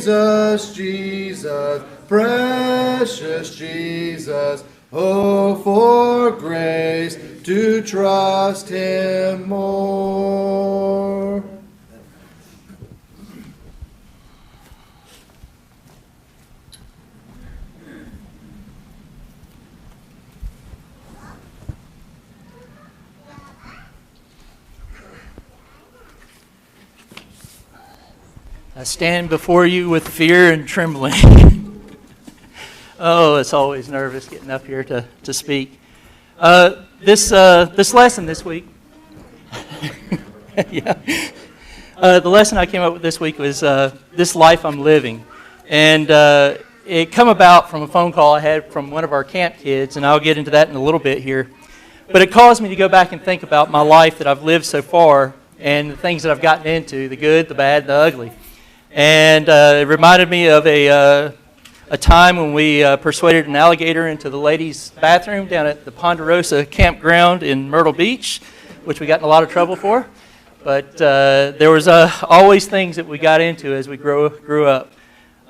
Jesus, Jesus, precious Jesus, oh, for grace to trust Him more. I stand before you with fear and trembling. Oh, it's always nervous getting up here to speak. This lesson this week, yeah. The lesson I came up with this week was This Life I'm Living. And it come about from a phone call I had from one of our camp kids, and I'll get into that in a little bit here. But it caused me to go back and think about my life that I've lived so far and the things that I've gotten into, the good, the bad, the ugly. And it reminded me of a time when we persuaded an alligator into the ladies' bathroom down at the Ponderosa campground in Myrtle Beach, which we got in a lot of trouble for. But there was always things that we got into as we grew up.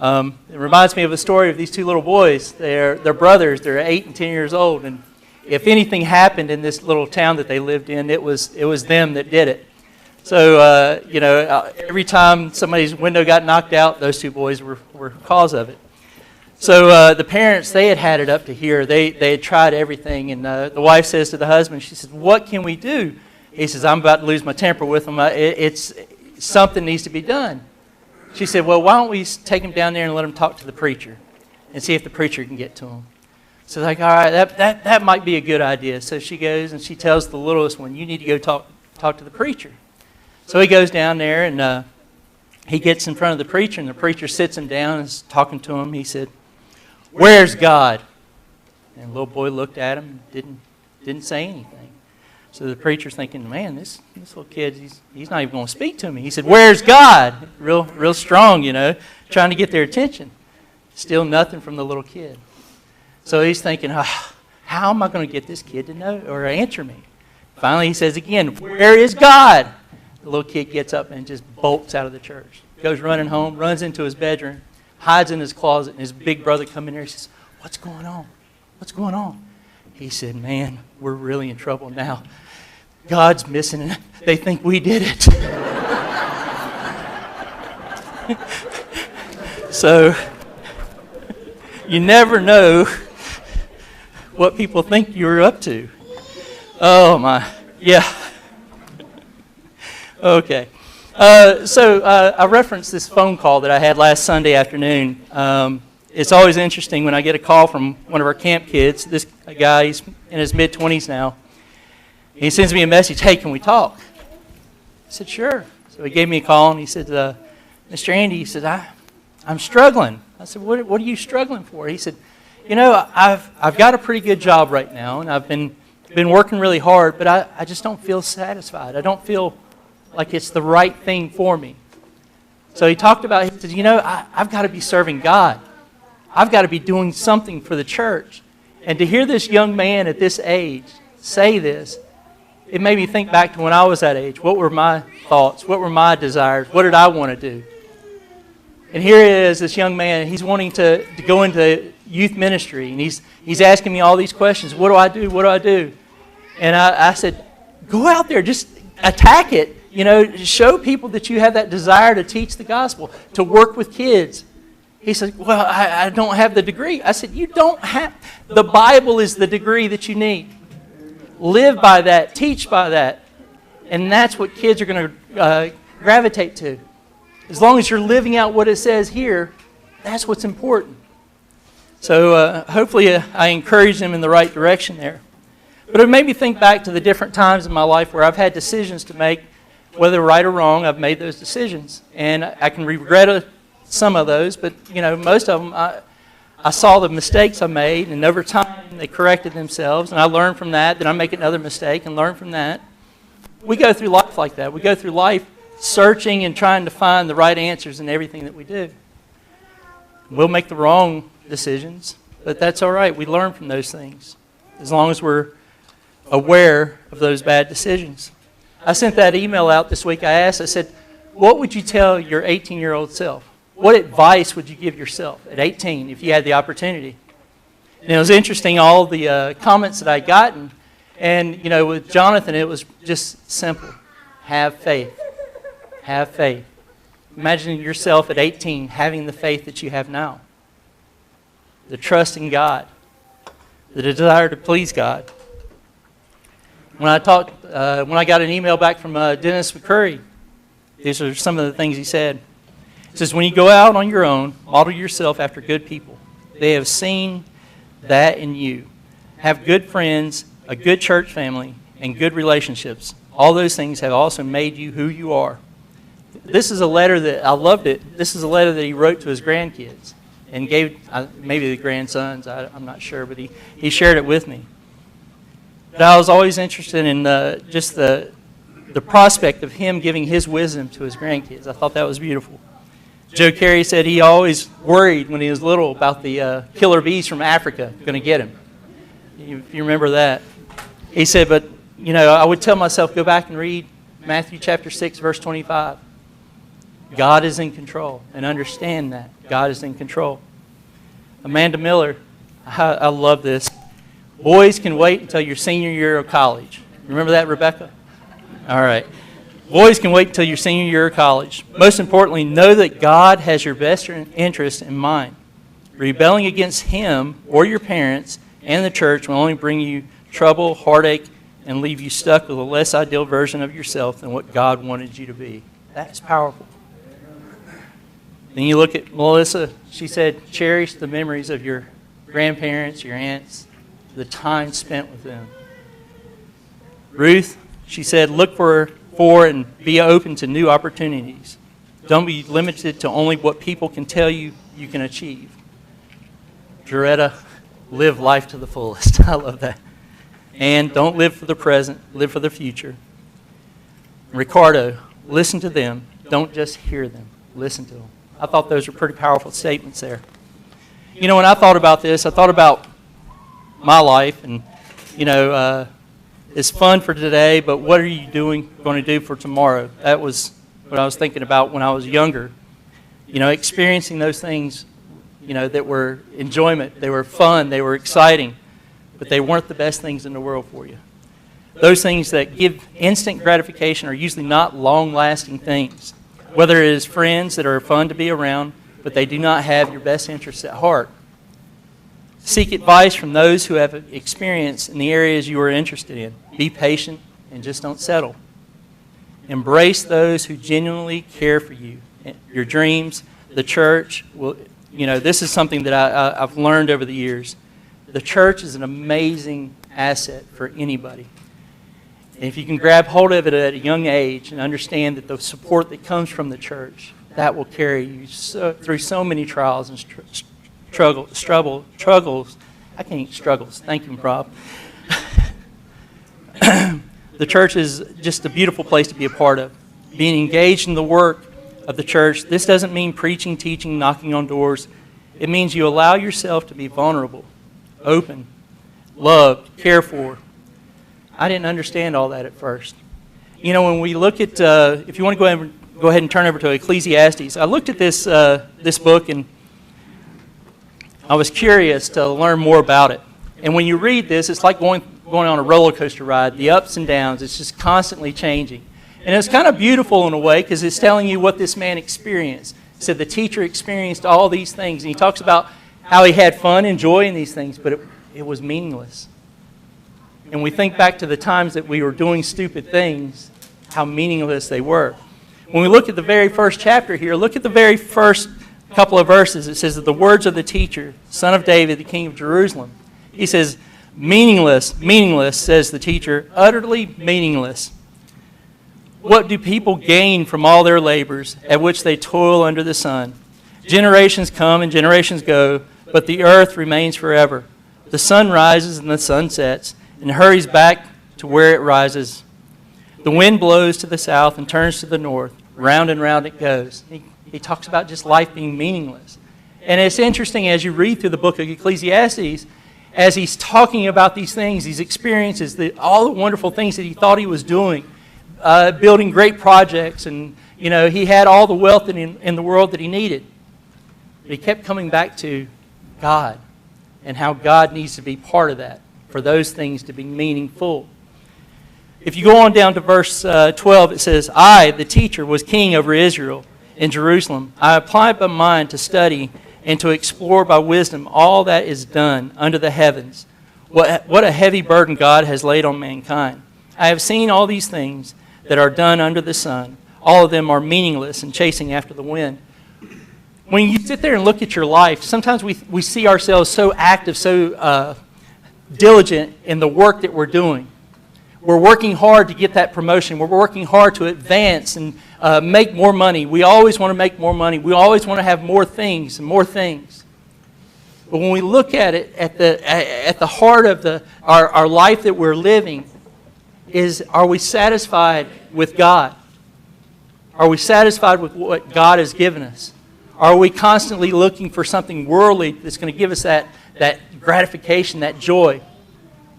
It reminds me of a story of these two little boys. They're brothers. They're 8 and 10 years old. And if anything happened in this little town that they lived in, it was them that did it. So, every time somebody's window got knocked out, those two boys were cause of it. So the parents, they had it up to here. They had tried everything. And the wife says to the husband, she says, "What can we do?" He says, "I'm about to lose my temper with them. Something needs to be done." She said, "Well, why don't we take them down there and let them talk to the preacher and see if the preacher can get to them?" So like, all right, that might be a good idea. So she goes and she tells the littlest one, "You need to go talk to the preacher." So he goes down there and he gets in front of the preacher, and the preacher sits him down and is talking to him. He said, "Where's God?" And the little boy looked at him and didn't say anything. So the preacher's thinking, man, this little kid, he's not even going to speak to me. He said, "Where's God?" Real strong, trying to get their attention. Still nothing from the little kid. So he's thinking, how am I going to get this kid to know or answer me? Finally he says again, "Where is God?" The little kid gets up and just bolts out of the church. Goes running home, runs into his bedroom, hides in his closet, and his big brother comes in there and says, "What's going on? What's going on?" He said, "Man, we're really in trouble now. God's missing it. They think we did it." So, you never know what people think you're up to. Oh, my. Yeah. Okay. I referenced this phone call that I had last Sunday afternoon. It's always interesting when I get a call from one of our camp kids. This guy, he's in his mid-20s now. He sends me a message, "Hey, can we talk?" I said, "Sure." So he gave me a call and he said, "Mr. Andy," he said, I'm struggling. I said, what are you struggling for?" He said, I've got a pretty good job right now, and I've been working really hard, but I just don't feel satisfied. I don't feel like it's the right thing for me." So he talked about, he said, I've got to be serving God. I've got to be doing something for the church. And to hear this young man at this age say this, it made me think back to when I was that age. What were my thoughts? What were my desires? What did I want to do? And here it is, this young man, he's wanting to go into youth ministry, and he's asking me all these questions. What do I do? What do I do? And I said, go out there, just attack it. Show people that you have that desire to teach the gospel, to work with kids. He said, "Well, I don't have the degree." I said, "You don't have, the Bible is the degree that you need. Live by that, teach by that. And that's what kids are going to gravitate to. As long as you're living out what it says here, that's what's important." So hopefully I encourage them in the right direction there. But it made me think back to the different times in my life where I've had decisions to make. Whether right or wrong, I've made those decisions. And I can regret some of those, but most of them, I saw the mistakes I made, and over time they corrected themselves, and I learned from that. Then I make another mistake and learn from that. We go through life like that. We go through life searching and trying to find the right answers in everything that we do. We'll make the wrong decisions, but that's all right. We learn from those things as long as we're aware of those bad decisions. I sent that email out this week. I said, what would you tell your 18-year-old self? What advice would you give yourself at 18 if you had the opportunity? And it was interesting, all the comments that I'd gotten. And, with Jonathan, it was just simple. Have faith. Have faith. Imagine yourself at 18 having the faith that you have now. The trust in God. The desire to please God. When I got an email back from Dennis McCurry, these are some of the things he said. He says, when you go out on your own, model yourself after good people. They have seen that in you. Have good friends, a good church family, and good relationships. All those things have also made you who you are. This is a letter that, I loved it. This is a letter that he wrote to his grandkids and gave, maybe the grandsons, I'm not sure, but he shared it with me. But I was always interested in just the prospect of him giving his wisdom to his grandkids. I thought that was beautiful. Joe Carey said he always worried when he was little about the killer bees from Africa going to get him. If you remember that. He said, but, I would tell myself, go back and read Matthew chapter 6, verse 25. God is in control, and understand that. God is in control. Amanda Miller, I love this. Boys can wait until your senior year of college. Remember that, Rebecca? All right. Boys can wait until your senior year of college. Most importantly, know that God has your best interest in mind. Rebelling against Him or your parents and the church will only bring you trouble, heartache, and leave you stuck with a less ideal version of yourself than what God wanted you to be. That's powerful. Then you look at Melissa. She said, cherish the memories of your grandparents, your aunts, the time spent with them. Ruth, she said, look for and be open to new opportunities. Don't be limited to only what people can tell you you can achieve. Doretta, live life to the fullest. I love that. And don't live for the present, live for the future. Ricardo, listen to them. Don't just hear them. Listen to them. I thought those were pretty powerful statements there. When I thought about this, I thought about my life, and, it's fun for today, but what are you going to do for tomorrow? That was what I was thinking about when I was younger. Experiencing those things, that were enjoyment. They were fun. They were exciting. But they weren't the best things in the world for you. Those things that give instant gratification are usually not long-lasting things. Whether it is friends that are fun to be around, but they do not have your best interests at heart. Seek advice from those who have experience in the areas you are interested in. Be patient and just don't settle. Embrace those who genuinely care for you, your dreams, the church. This is something that I've learned over the years. The church is an amazing asset for anybody. And if you can grab hold of it at a young age and understand that the support that comes from the church, that will carry you through so many trials and struggles. I can't eat struggles. Thank you, Rob. The church is just a beautiful place to be a part of. Being engaged in the work of the church, this doesn't mean preaching, teaching, knocking on doors. It means you allow yourself to be vulnerable, open, loved, cared for. I didn't understand all that at first. When we look at, if you want to go ahead and turn over to Ecclesiastes, I looked at this book and I was curious to learn more about it. And when you read this, it's like going on a roller coaster ride, the ups and downs. It's just constantly changing. And it's kind of beautiful in a way because it's telling you what this man experienced. He said the teacher experienced all these things. And he talks about how he had fun enjoying these things, but it was meaningless. And we think back to the times that we were doing stupid things, how meaningless they were. When we look at the very first chapter here, look at the very first couple of verses. It says that the words of the teacher, son of David, the king of Jerusalem. He says, meaningless, meaningless, says the teacher, utterly meaningless. What do people gain from all their labors at which they toil under the sun? Generations come and generations go, but the earth remains forever. The sun rises and the sun sets and hurries back to where it rises. The wind blows to the south and turns to the north. Round and round it goes. He talks about just life being meaningless. And it's interesting as you read through the book of Ecclesiastes, as he's talking about these things, these experiences, all the wonderful things that he thought he was doing, building great projects, and he had all the wealth in the world that he needed. But he kept coming back to God and how God needs to be part of that for those things to be meaningful. If you go on down to verse 12, it says, I, the teacher, was king over Israel in Jerusalem. I applied my mind to study and to explore by wisdom all that is done under the heavens. What a heavy burden God has laid on mankind. I have seen all these things that are done under the sun. All of them are meaningless and chasing after the wind. When you sit there and look at your life, sometimes we see ourselves so active, so diligent in the work that we're doing. We're working hard to get that promotion. We're working hard to advance and make more money. We always want to make more money. We always want to have more things and more things. But when we look at it, at the heart of our life that we're living, are we satisfied with God? Are we satisfied with what God has given us? Are we constantly looking for something worldly that's going to give us that gratification, that joy,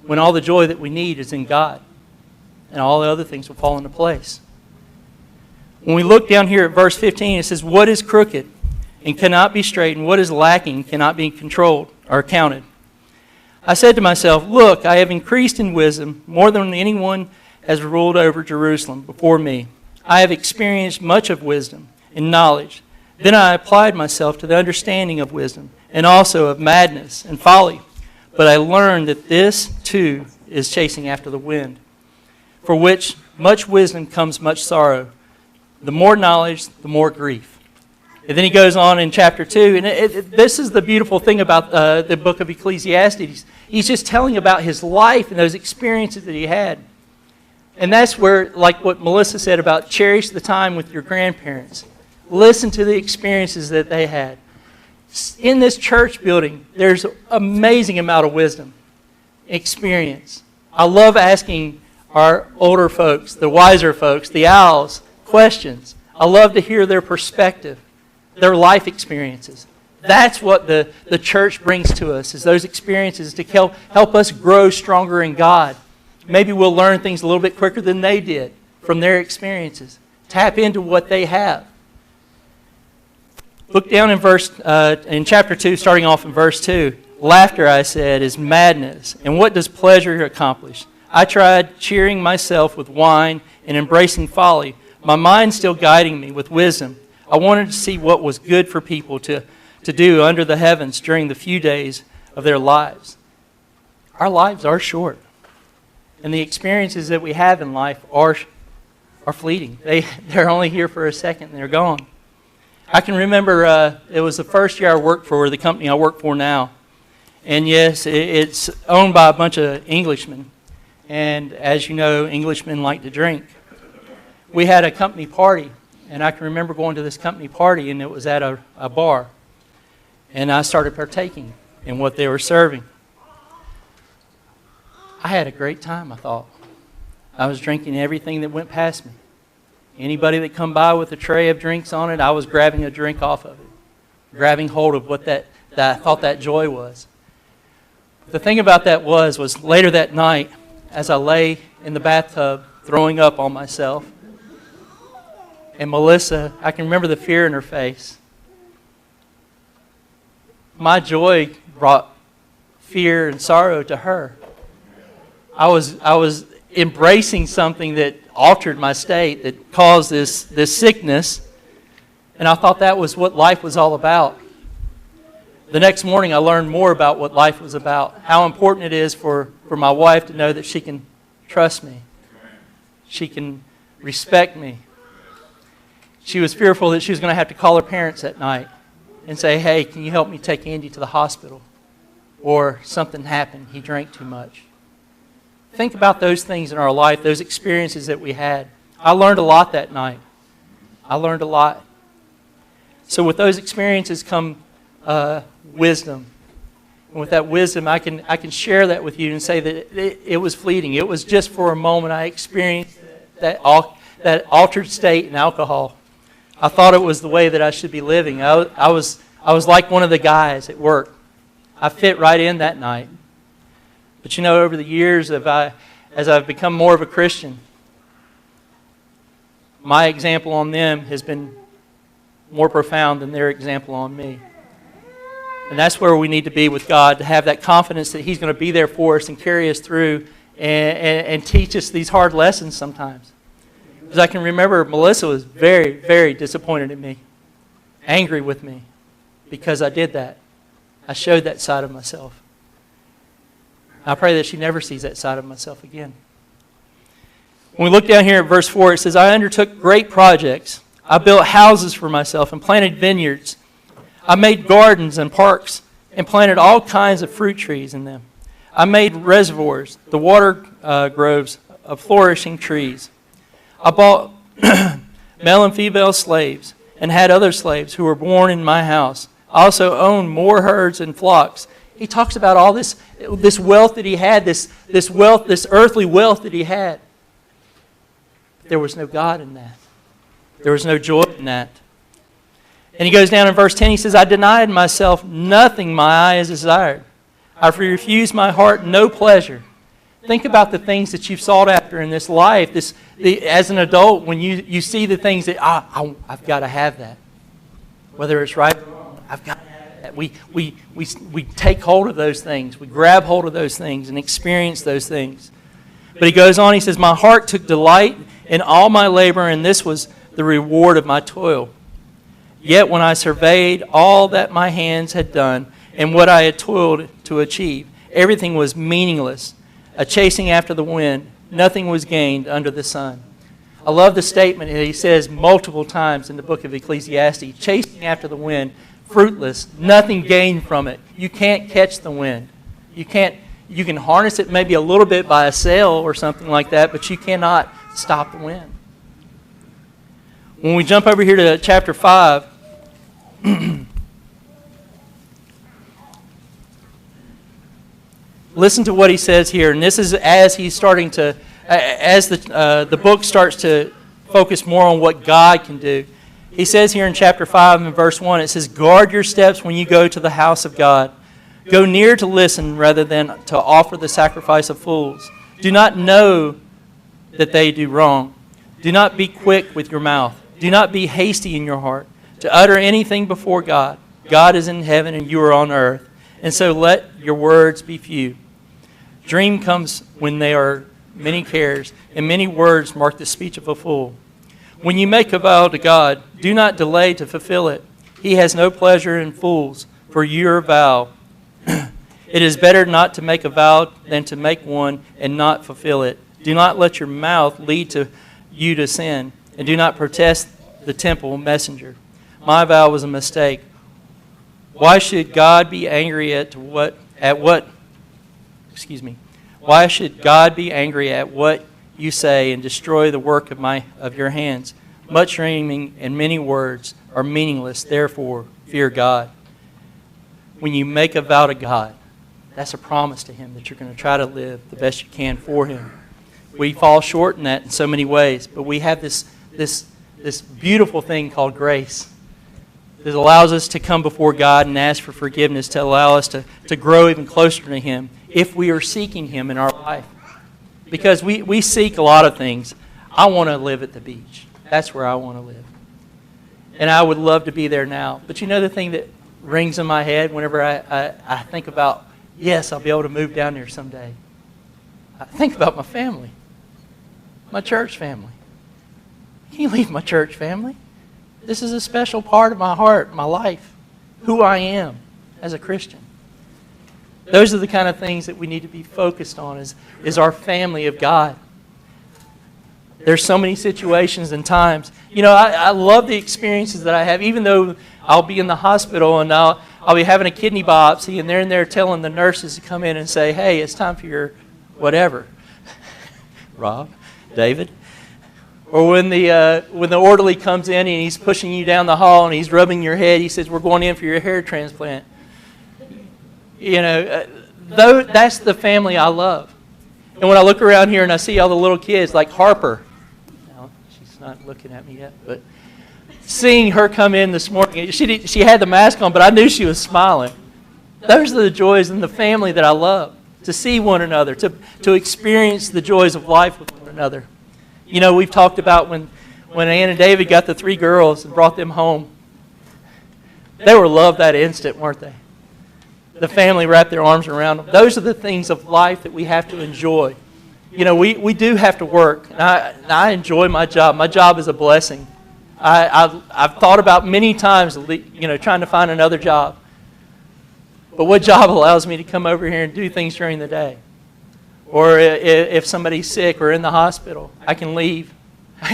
when all the joy that we need is in God? And all the other things will fall into place. When we look down here at verse 15, it says, what is crooked and cannot be straightened? What is lacking and cannot be controlled or counted? I said to myself, look, I have increased in wisdom more than anyone has ruled over Jerusalem before me. I have experienced much of wisdom and knowledge. Then I applied myself to the understanding of wisdom and also of madness and folly. But I learned that this, too, is chasing after the wind, for which much wisdom comes much sorrow. The more knowledge, the more grief. And then he goes on in chapter 2, and this is the beautiful thing about the book of Ecclesiastes. He's just telling about his life and those experiences that he had. And that's where, like what Melissa said about cherish the time with your grandparents. Listen to the experiences that they had. In this church building, there's an amazing amount of wisdom, experience. I love asking our older folks, the wiser folks, the owls, questions. I love to hear their perspective, their life experiences. That's what the church brings to us, is those experiences to help us grow stronger in God. Maybe we'll learn things a little bit quicker than they did from their experiences. Tap into what they have. Look down in chapter 2, starting off in verse 2. Laughter, I said, is madness. And what does pleasure accomplish? I tried cheering myself with wine and embracing folly, my mind still guiding me with wisdom. I wanted to see what was good for people to do under the heavens during the few days of their lives. Our lives are short. And the experiences that we have in life are fleeting. They're only here for a second and they're gone. I can remember it was the first year I worked for the company I work for now. And yes, it's owned by a bunch of Englishmen. And as you know, Englishmen like to drink. We had a company party, and I can remember going to this company party, and it was at a bar. And I started partaking in what they were serving. I had a great time, I thought. I was drinking everything that went past me. Anybody that come by with a tray of drinks on it, I was grabbing a drink off of it, grabbing hold of what that I thought that joy was. The thing about that was later that night, as I lay in the bathtub throwing up on myself, and Melissa, I can remember the fear in her face. My joy brought fear and sorrow to her. I was embracing something that altered my state, that caused this sickness, and I thought that was what life was all about. The next morning I learned more about what life was about, how important it is for my wife to know that she can trust me. She can respect me. She was fearful that she was going to have to call her parents that night and say, hey, can you help me take Andy to the hospital? Or something happened, he drank too much. Think about those things in our life, those experiences that we had. I learned a lot that night. I learned a lot. So with those experiences come wisdom. And with that wisdom, I can share that with you and say that it was fleeting. It was just for a moment I experienced that altered state in alcohol. I thought it was the way that I should be living. I was like one of the guys at work. I fit right in that night. But you know, over the years, as I've become more of a Christian, my example on them has been more profound than their example on me. And that's where we need to be with God, to have that confidence that He's going to be there for us and carry us through and teach us these hard lessons sometimes. Because I can remember Melissa was very, very disappointed in me, angry with me, because I did that. I showed that side of myself. I pray that she never sees that side of myself again. When we look down here at verse 4, it says, I undertook great projects. I built houses for myself and planted vineyards. I made gardens and parks and planted all kinds of fruit trees in them. I made reservoirs, the water groves of flourishing trees. I bought male and female slaves and had other slaves who were born in my house. I also owned more herds and flocks. He talks about all this wealth that he had, this earthly wealth that he had. There was no God in that. There was no joy in that. And he goes down in verse 10, he says, I denied myself nothing my eyes desired. I refused my heart no pleasure. Think about the things that you've sought after in this life. As an adult, when you see the things that, I've got to have that. Whether it's right or wrong, I've got to have that. We take hold of those things. We grab hold of those things and experience those things. But he goes on, he says, my heart took delight in all my labor, and this was the reward of my toil. Yet when I surveyed all that my hands had done and what I had toiled to achieve, everything was meaningless, a chasing after the wind. Nothing was gained under the sun. I love the statement that he says multiple times in the book of Ecclesiastes, chasing after the wind, fruitless, nothing gained from it. You can't catch the wind. You can harness it maybe a little bit by a sail or something like that, but you cannot stop the wind. When we jump over here to chapter 5, listen to what he says here. And this is as he's starting to, as the book starts to focus more on what God can do. He says here in chapter 5 and verse 1, it says, guard your steps when you go to the house of God. Go near to listen rather than to offer the sacrifice of fools. Do not know that they do wrong. Do not be quick with your mouth. Do not be hasty in your heart to utter anything before God. God is in heaven and you are on earth. And so let your words be few. Dream comes when there are many cares, and many words mark the speech of a fool. When you make a vow to God, do not delay to fulfill it. He has no pleasure in fools, for your vow. It is better not to make a vow than to make one and not fulfill it. Do not let your mouth lead you to sin, and do not protest the temple messenger. My vow was a mistake. Why should God be angry Why should God be angry at what you say and destroy the work of your hands? Much dreaming and many words are meaningless. Therefore, fear God. When you make a vow to God, that's a promise to Him that you're going to try to live the best you can for Him. We fall short in that in so many ways, but we have this beautiful thing called grace that allows us to come before God and ask for forgiveness, to allow us to grow even closer to Him if we are seeking Him in our life. Because we seek a lot of things. I want to live at the beach. That's where I want to live. And I would love to be there now. But you know the thing that rings in my head whenever I think about, yes, I'll be able to move down there someday. I think about my family, my church family. I can't leave my church family. This is a special part of my heart, my life, who I am as a Christian. Those are the kind of things that we need to be focused on is our family of God. There's so many situations and times. You know, I love the experiences that I have, even though I'll be in the hospital and I'll be having a kidney biopsy and they're in there telling the nurses to come in and say, hey, it's time for your whatever. Rob, David. Or when the orderly comes in and he's pushing you down the hall and he's rubbing your head, he says, we're going in for your hair transplant. You know, that's the family I love. And when I look around here and I see all the little kids like Harper, no, she's not looking at me yet, but seeing her come in this morning, she had the mask on, but I knew she was smiling. Those are the joys in the family that I love, to see one another, to experience the joys of life with one another. You know, we've talked about when Ann and David got the 3 girls and brought them home. They were loved that instant, weren't they? the family wrap their arms around them. Those are the things of life that we have to enjoy. You know, we do have to work. And I enjoy my job. My job is a blessing. I've thought about many times, you know, trying to find another job. But what job allows me to come over here and do things during the day? Or if somebody's sick or in the hospital, I can leave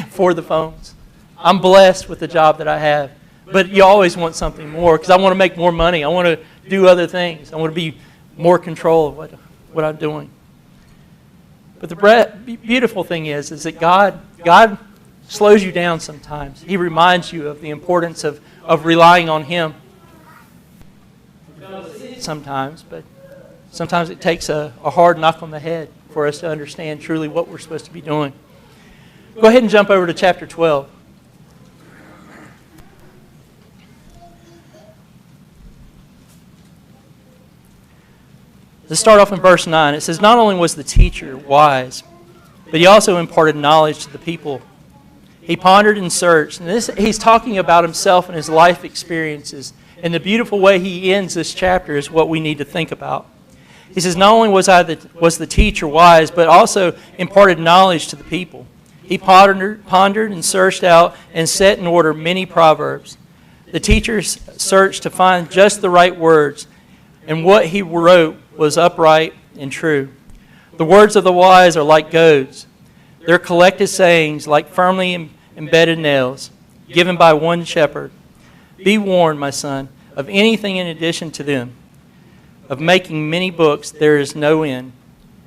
for the phones. I'm blessed with the job that I have. But you always want something more because I want to make more money. I want to do other things. I want to be more control of what I'm doing. But the beautiful thing is that God slows you down sometimes. He reminds you of the importance of relying on Him. Sometimes, but sometimes it takes a hard knock on the head for us to understand truly what we're supposed to be doing. Go ahead and jump over to chapter 12. Let's start off in verse 9. It says, "Not only was the teacher wise, but he also imparted knowledge to the people. He pondered and searched." And he's talking about himself and his life experiences. And the beautiful way he ends this chapter is what we need to think about. He says, "Not only was the teacher wise, but also imparted knowledge to the people. He pondered and searched out and set in order many proverbs. The teacher searched to find just the right words, and what he wrote was upright and true. The words of the wise are like goads, their collected sayings like firmly embedded nails, given by one shepherd. Be warned, my son, of anything in addition to them. Of making many books there is no end,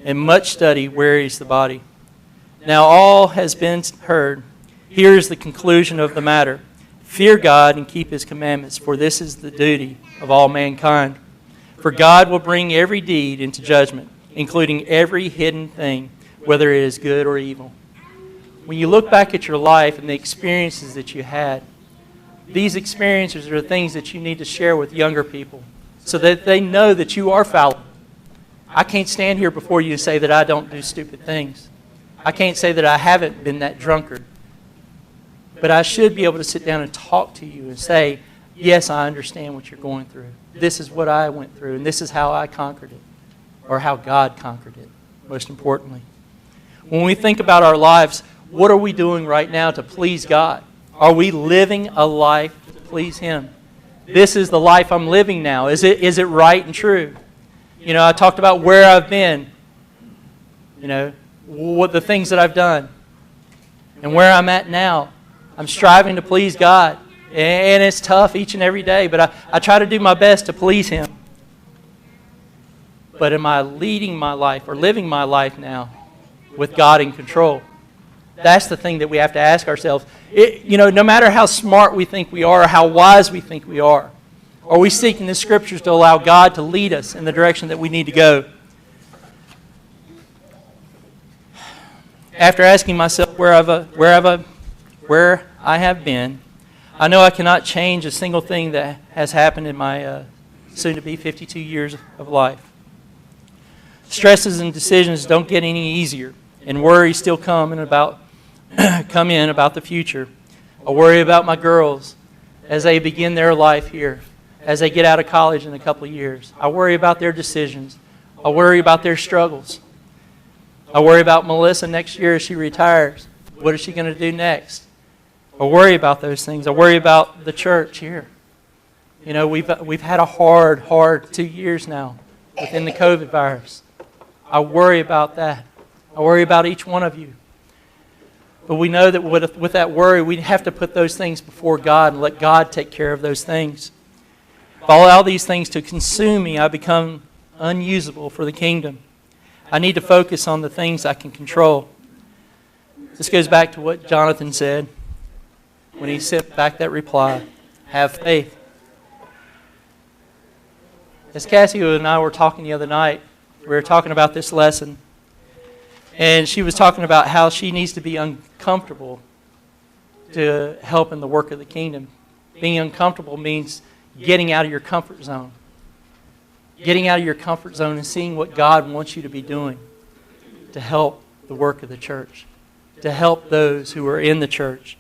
and much study wearies the body. Now all has been heard. Here is the conclusion of the matter. Fear God and keep His commandments, for this is the duty of all mankind. For God will bring every deed into judgment, including every hidden thing, whether it is good or evil." When you look back at your life and the experiences that you had, these experiences are things that you need to share with younger people so that they know that you are fallible. I can't stand here before you and say that I don't do stupid things. I can't say that I haven't been that drunkard. But I should be able to sit down and talk to you and say, yes, I understand what you're going through. This is what I went through, and this is how I conquered it, or how God conquered it, most importantly. When we think about our lives, what are we doing right now to please God? Are we living a life to please Him? This is the life I'm living now. Is it right and true? You know, I talked about where I've been, you know, what the things that I've done, and where I'm at now. I'm striving to please God. And it's tough each and every day, but I try to do my best to please Him. But am I leading my life or living my life now with God in control? That's the thing that we have to ask ourselves. You know, no matter how smart we think we are or how wise we think we are we seeking the Scriptures to allow God to lead us in the direction that we need to go? After asking myself where I have been, I know I cannot change a single thing that has happened in my soon-to-be 52 years of life. Stresses and decisions don't get any easier, and worries still come in about the future. I worry about my girls as they begin their life here, as they get out of college in a couple of years. I worry about their decisions. I worry about their struggles. I worry about Melissa next year as she retires. What is she going to do next? I worry about those things. I worry about the church here. You know, we've had a hard 2 years now within the COVID virus. I worry about that. I worry about each one of you. But we know that with that worry, we have to put those things before God and let God take care of those things. If I allow these things to consume me, I become unusable for the kingdom. I need to focus on the things I can control. This goes back to what Jonathan said when he sent back that reply. Have faith. As Cassie and I were talking the other night, we were talking about this lesson. And she was talking about how she needs to be uncomfortable to help in the work of the kingdom. Being uncomfortable means getting out of your comfort zone. Getting out of your comfort zone and seeing what God wants you to be doing to help the work of the church, to help those who are in the church.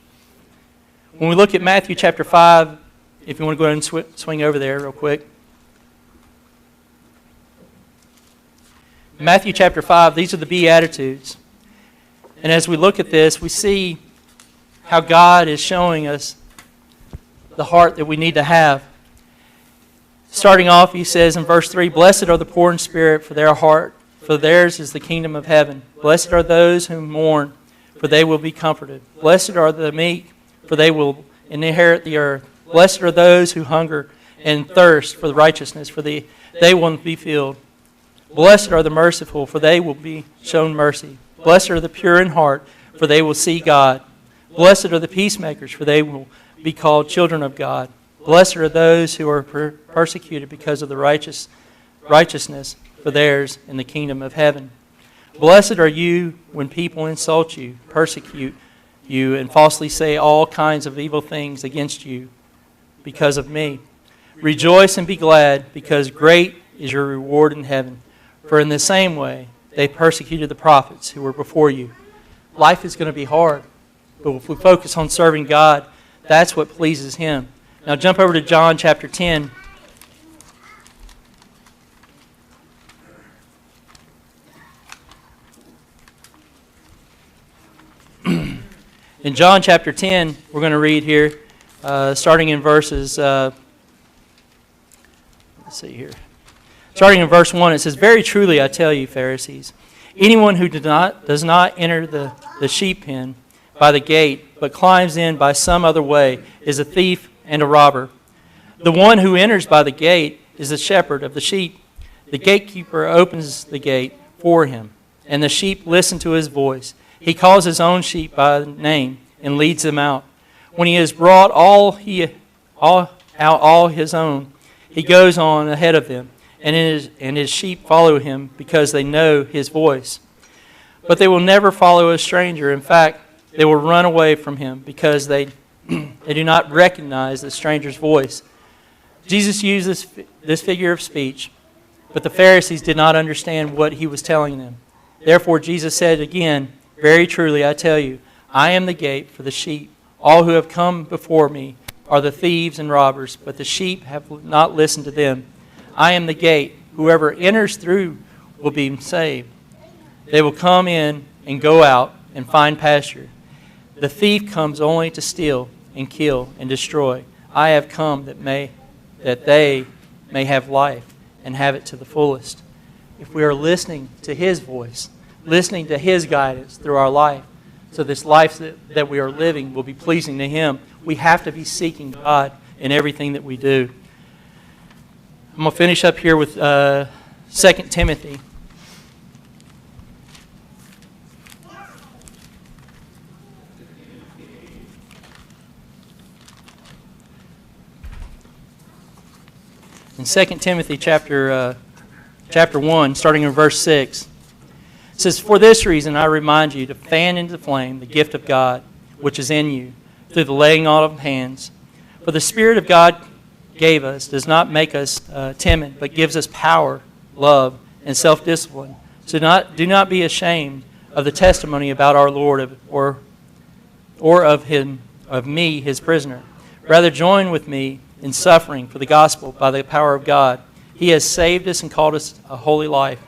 When we look at Matthew chapter 5, if you want to go ahead and swing over there real quick. In Matthew chapter 5, these are the Beatitudes. And as we look at this, we see how God is showing us the heart that we need to have. Starting off, he says in verse 3, "Blessed are the poor in spirit, for theirs is the kingdom of heaven. Blessed are those who mourn, for they will be comforted. Blessed are the meek, for they will inherit the earth. Blessed are those who hunger and thirst for the righteousness, for they will be filled. Blessed are the merciful, for they will be shown mercy. Blessed are the pure in heart, for they will see God. Blessed are the peacemakers, for they will be called children of God. Blessed are those who are persecuted because of the righteousness, for theirs in the kingdom of heaven. Blessed are you when people insult you, persecute you, and falsely say all kinds of evil things against you because of me. Rejoice and be glad, because great is your reward in heaven. For in the same way they persecuted the prophets who were before you." Life is going to be hard, but if we focus on serving God, that's what pleases Him. Now jump over to John chapter 10. In John chapter 10, we're going to read here, starting in verses, let's see here. Starting in verse 1, it says, "Very truly I tell you, Pharisees, anyone who does not enter the sheep pen by the gate, but climbs in by some other way, is a thief and a robber. The one who enters by the gate is the shepherd of the sheep. The gatekeeper opens the gate for him, and the sheep listen to his voice. He calls his own sheep by name and leads them out. When he has brought all his own, he goes on ahead of them, and his sheep follow him because they know his voice. But they will never follow a stranger. In fact, they will run away from him because they do not recognize the stranger's voice." Jesus used this figure of speech, but the Pharisees did not understand what he was telling them. Therefore Jesus said again, "Very truly I tell you, I am the gate for the sheep. All who have come before me are the thieves and robbers, but the sheep have not listened to them. I am the gate. Whoever enters through will be saved. They will come in and go out and find pasture. The thief comes only to steal and kill and destroy. I have come that they may have life and have it to the fullest." If we are listening to His voice, listening to His guidance through our life, so this life that we are living will be pleasing to Him, we have to be seeking God in everything that we do. I'm going to finish up here with 2 Timothy. In 2 Timothy chapter 1, starting in verse 6, it says, "For this reason I remind you to fan into flame the gift of God which is in you through the laying on of hands. For the Spirit of God gave us does not make us timid, but gives us power, love, and self-discipline. So do not be ashamed of the testimony about our Lord or of me, His prisoner. Rather join with me in suffering for the gospel by the power of God. He has saved us and called us a holy life,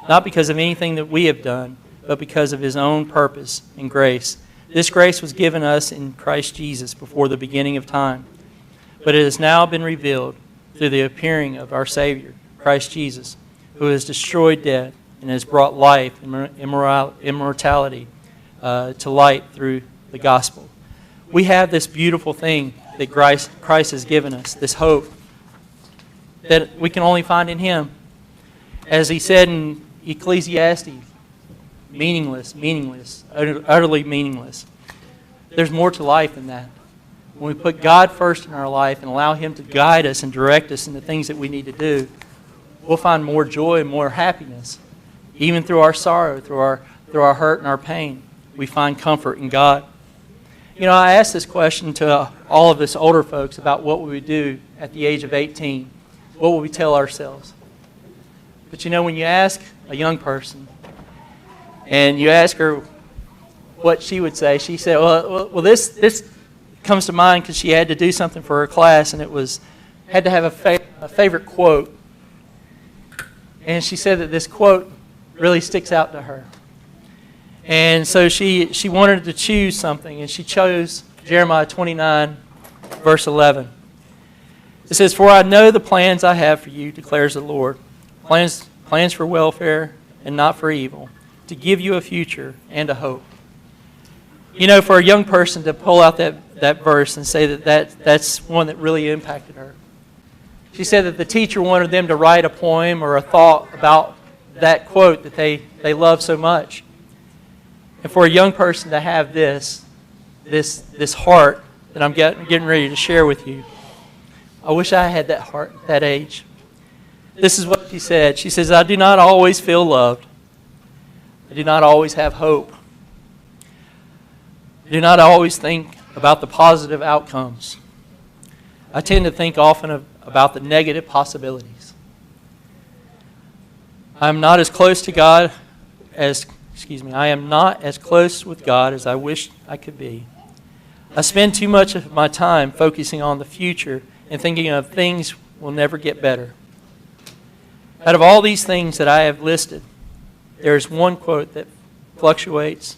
not because of anything that we have done, but because of His own purpose and grace. This grace was given us in Christ Jesus before the beginning of time, but it has now been revealed through the appearing of our Savior, Christ Jesus, who has destroyed death and has brought life and immortality to light through the gospel." We have this beautiful thing that Christ has given us, this hope that we can only find in Him. As He said in Ecclesiastes, meaningless, utterly meaningless. There's more to life than that. When we put God first in our life and allow Him to guide us and direct us in the things that we need to do, we'll find more joy and more happiness. Even through our sorrow, through our hurt and our pain, we find comfort in God. You know, I asked this question to all of us older folks about what we would do at the age of 18. What would we tell ourselves? But you know, when you ask a young person and you ask her what she would say, she said, well, this comes to mind because she had to do something for her class, and had to have a favorite quote. And she said that this quote really sticks out to her. And so she wanted to choose something, and she chose Jeremiah 29, verse 11. It says, "For I know the plans I have for you, declares the Lord, plans for welfare and not for evil, to give you a future and a hope." You know, for a young person to pull out that verse and say that's one that really impacted her. She said that the teacher wanted them to write a poem or a thought about that quote that they love so much. And for a young person to have this heart that I'm getting ready to share with you, I wish I had that heart at that age. This is what she said. She says, "I do not always feel loved. I do not always have hope. I do not always think about the positive outcomes. I tend to think often about the negative possibilities. I am not as close with God as I wish I could be. I spend too much of my time focusing on the future and thinking of things will never get better. Out of all these things that I have listed, there is one quote that fluctuates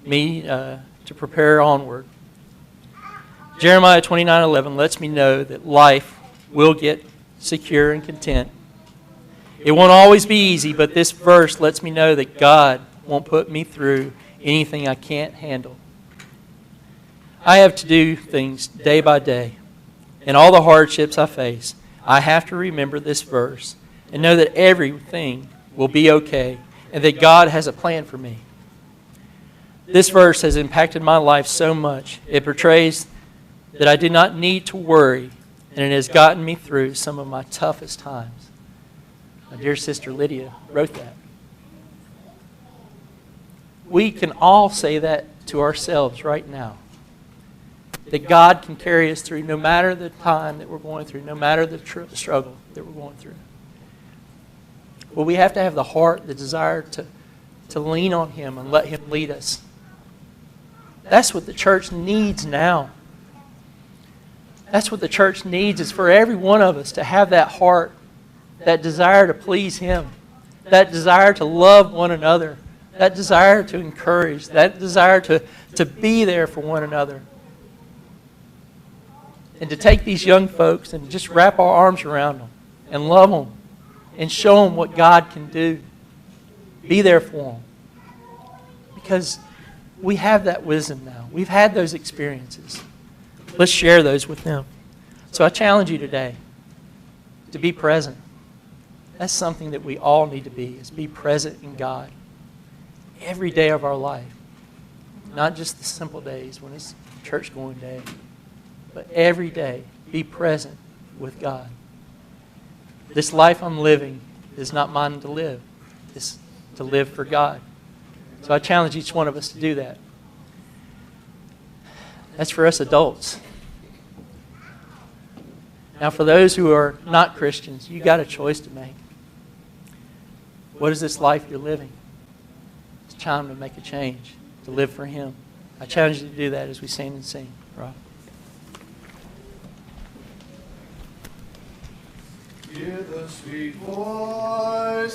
me to prepare onward. Jeremiah 29:11 lets me know that life will get secure and content. It won't always be easy, but this verse lets me know that God won't put me through anything I can't handle. I have to do things day by day, and all the hardships I face, I have to remember this verse and know that everything will be okay and that God has a plan for me. This verse has impacted my life so much. It portrays that I do not need to worry, and it has gotten me through some of my toughest times." My dear sister Lydia wrote that. We can all say that to ourselves right now. That God can carry us through no matter the time that we're going through, no matter the struggle that we're going through. Well, we have to have the heart, the desire to lean on Him and let Him lead us. That's what the church needs now. That's what the church needs, is for every one of us to have that heart, that desire to please Him, that desire to love one another, that desire to encourage, that desire to be there for one another. And to take these young folks and just wrap our arms around them and love them and show them what God can do. Be there for them. Because we have that wisdom now. We've had those experiences. Let's share those with them. So I challenge you today to be present. That's something that we all need to be, is be present in God every day of our life. Not just the simple days when it's church going day, but every day be present with God. This life I'm living is not mine to live. It's to live for God. So I challenge each one of us to do that. That's for us adults. Now, for those who are not Christians, you got a choice to make. What is this life you're living? It's time to make a change, to live for Him. I challenge you to do that as we stand and sing. Rob. Hear the sweet voice